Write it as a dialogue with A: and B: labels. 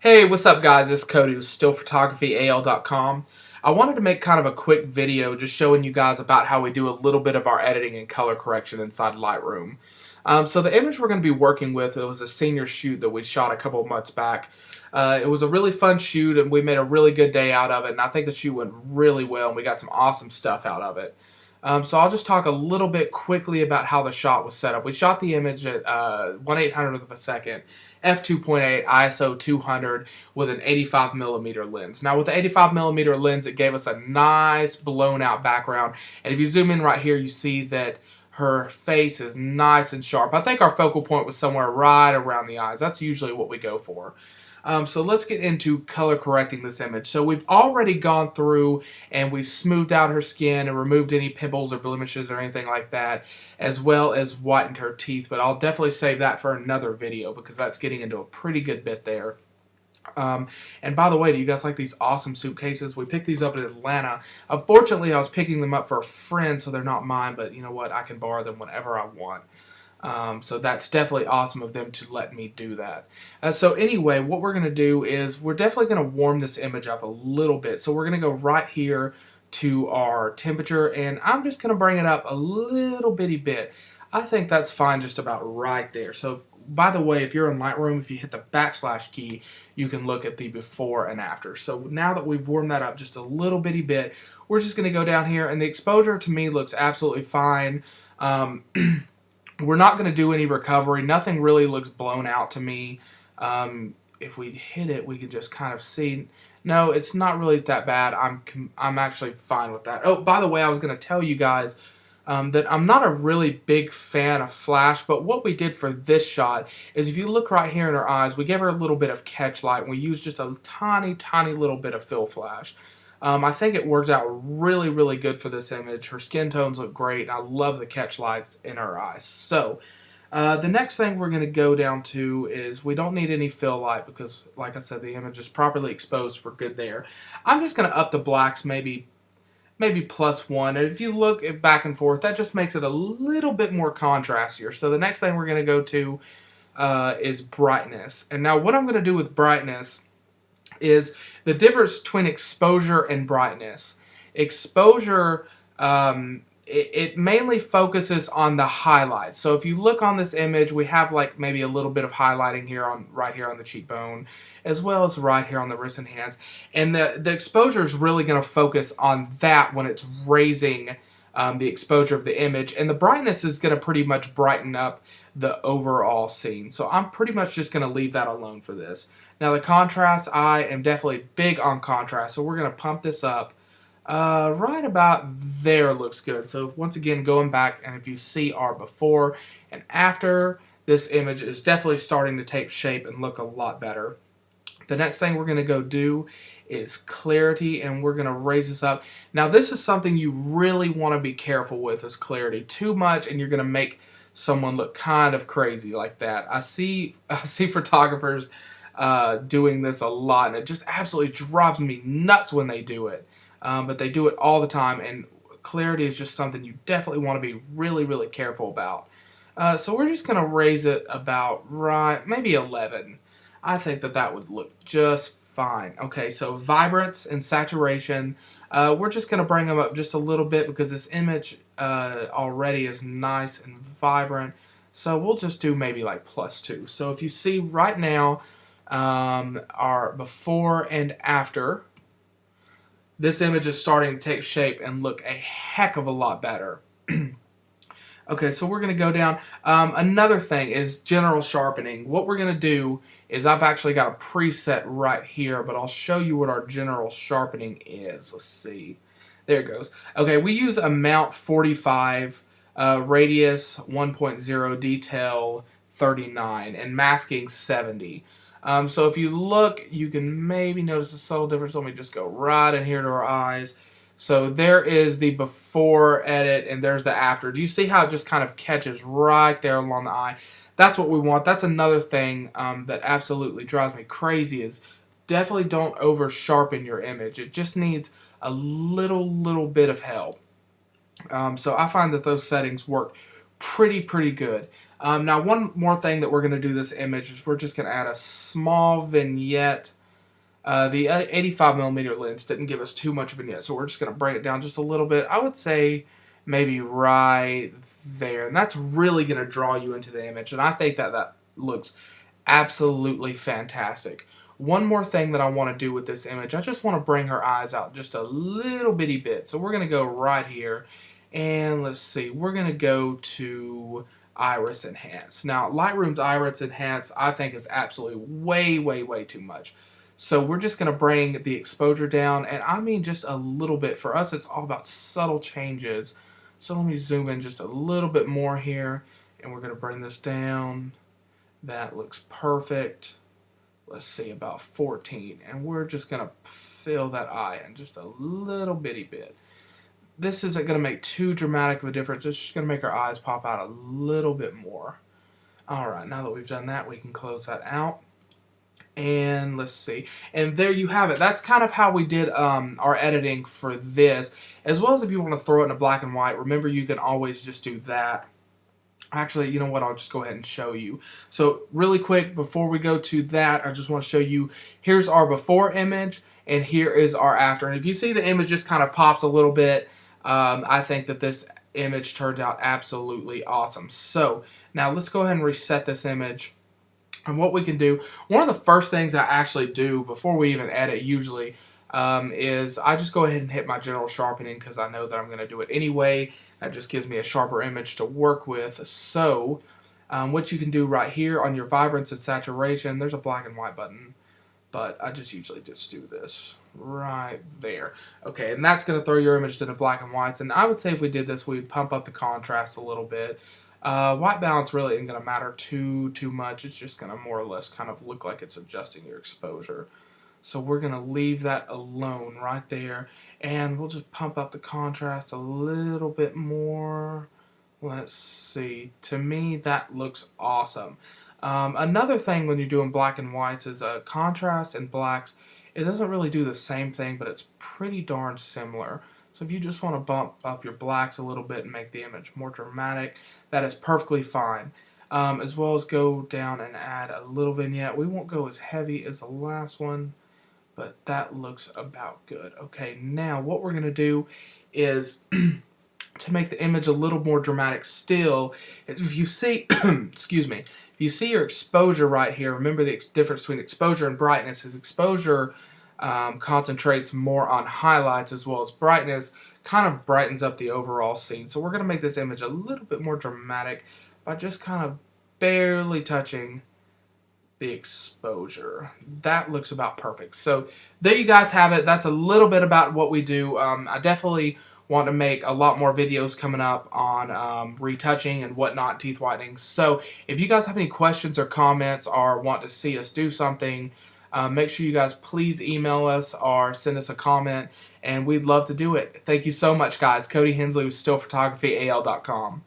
A: Hey, what's up guys? It's Cody with stillphotographyal.com. I wanted to make kind of a quick video just showing you guys about how we do a little bit of our editing and color correction inside Lightroom. So the image we're going to be working with, it was a senior shoot that we shot a couple of months back. It was a really fun shoot and we made a really good day out of it, and I think the shoot went really well and we got some awesome stuff out of it. So I'll just talk a little bit quickly about how the shot was set up. We shot the image at 1/800th of a second, f2.8, ISO 200 with an 85mm lens. Now with the 85mm lens, it gave us a nice blown out background. And if you zoom in right here, you see that her face is nice and sharp. I think our focal point was somewhere right around the eyes. That's usually what we go for. So let's get into color correcting this image. So we've already gone through and we smoothed out her skin and removed any pimples or blemishes or anything like that, as well as whitened her teeth. But I'll definitely save that for another video because that's getting into a pretty good bit there. And by the way, do you guys like these awesome suitcases? We picked these up in Atlanta. Unfortunately, I was picking them up for a friend, so they're not mine, but you know what? I can borrow them whenever I want. So that's definitely awesome of them to let me do that. So anyway, what we're going to do is we're definitely going to warm this image up a little bit. So we're going to go right here to our temperature, and I'm just going to bring it up a little bitty bit. I think that's fine just about right there. So by the way, if you're in Lightroom, if you hit the backslash key, you can look at the before and after. So now that we've warmed that up just a little bitty bit, we're just going to go down here, and the exposure to me looks absolutely fine. We're not going to do any recovery. Nothing really looks blown out to me. If we hit it, we can just kind of see. No, it's not really that bad. I'm actually fine with that. Oh, by the way, I was going to tell you guys that I'm not a really big fan of flash, but what we did for this shot is if you look right here in her eyes, we gave her a little bit of catch light, and we used just a tiny, tiny little bit of fill flash. I think it worked out really, really good for this image. Her skin tones look great, and I love the catch lights in her eyes. So, the next thing we're going to go down to is we don't need any fill light because, like I said, the image is properly exposed. We're good there. I'm just going to up the blacks maybe +1. And if you look at back and forth, that just makes it a little bit more contrastier. So the next thing we're going to go to is brightness. And now what I'm going to do with brightness is the difference between exposure and brightness. Exposure, it mainly focuses on the highlights. So if you look on this image, we have like maybe a little bit of highlighting here right here on the cheekbone, as well as right here on the wrist and hands. And the exposure is really going to focus on that when it's raising the exposure of the image, and the brightness is going to pretty much brighten up the overall scene. So I'm pretty much just going to leave that alone for this. Now the contrast, I am definitely big on contrast, so we're going to pump this up. Right about there looks good. So once again, going back, and if you see our before and after, this image is definitely starting to take shape and look a lot better. The next thing we're going to go do is clarity, and we're going to raise this up. Now this is something you really want to be careful with, is clarity. Too much and you're going to make someone look kind of crazy like that. I see photographers doing this a lot, and it just absolutely drives me nuts when they do it. But they do it all the time, and clarity is just something you definitely want to be really, really careful about. So we're just going to raise it about maybe 11. I think that would look just fine. Okay, so vibrance and saturation, we're just going to bring them up just a little bit because this image already is nice and vibrant. So we'll just do maybe like +2. So if you see right now our before and after, this image is starting to take shape and look a heck of a lot better. Okay, so we're going to go down. Another thing is general sharpening. What we're going to do is I've actually got a preset right here, but I'll show you what our general sharpening is. Let's see. There it goes. Okay, we use a mount 45, radius 1.0, detail 39, and masking 70. So if you look, you can maybe notice a subtle difference. Let me just go right in here to our eyes. So there is the before edit, and there's the after. Do you see how it just kind of catches right there along the eye? That's what we want. That's another thing that absolutely drives me crazy, is definitely don't over sharpen your image. It just needs a little bit of help. So I find that those settings work pretty good. Now, one more thing that we're going to do this image is we're just going to add a small vignette. The 85mm lens didn't give us too much vignette, so we're just going to bring it down just a little bit. I would say maybe right there, and that's really going to draw you into the image, and I think that that looks absolutely fantastic. One more thing that I want to do with this image, I just want to bring her eyes out just a little bitty bit. So we're going to go right here, and let's see, we're going to go to Iris Enhance. Now, Lightroom's Iris Enhance, I think, is absolutely way too much. So we're just going to bring the exposure down, and I mean just a little bit. For us, it's all about subtle changes. So let me zoom in just a little bit more here, and we're going to bring this down. That looks perfect. Let's see, about 14, and we're just going to fill that eye in just a little bitty bit. This isn't going to make too dramatic of a difference. It's just going to make our eyes pop out a little bit more. Alright, now that we've done that, we can close that out. And let's see. And there you have it. That's kind of how we did our editing for this. As well as if you want to throw it into black and white, remember you can always just do that. Actually, you know what? I'll just go ahead and show you. So really quick, before we go to that, I just want to show you, here's our before image, and here is our after. And if you see the image just kind of pops a little bit, I think that this image turned out absolutely awesome. So now let's go ahead and reset this image. And what we can do, one of the first things I actually do before we even edit usually is I just go ahead and hit my general sharpening because I know that I'm going to do it anyway. That just gives me a sharper image to work with. So what you can do right here on your vibrance and saturation, there's a black and white button, but I just usually just do this right there. Okay, and that's going to throw your images into black and whites. And I would say if we did this, we'd pump up the contrast a little bit. White balance really isn't going to matter too much. It's just going to more or less kind of look like it's adjusting your exposure. So we're going to leave that alone right there. And we'll just pump up the contrast a little bit more. Let's see. To me, that looks awesome. Another thing when you're doing black and whites is contrast and blacks. It doesn't really do the same thing, but it's pretty darn similar. So if you just want to bump up your blacks a little bit and make the image more dramatic, that is perfectly fine. As well as go down and add a little vignette. We won't go as heavy as the last one, but that looks about good. Okay, now what we're going to do is to make the image a little more dramatic still, if you see, excuse me, if you see your exposure right here, remember the difference between exposure and brightness is exposure concentrates more on highlights, as well as brightness kind of brightens up the overall scene. So we're going to make this image a little bit more dramatic by just kind of barely touching the exposure. That looks about perfect. So there you guys have it. That's a little bit about what we do. I definitely want to make a lot more videos coming up on retouching and whatnot, teeth whitening. So if you guys have any questions or comments or want to see us do something, make sure you guys please email us or send us a comment, and we'd love to do it. Thank you so much, guys. Cody Hensley with StillPhotographyAL.com.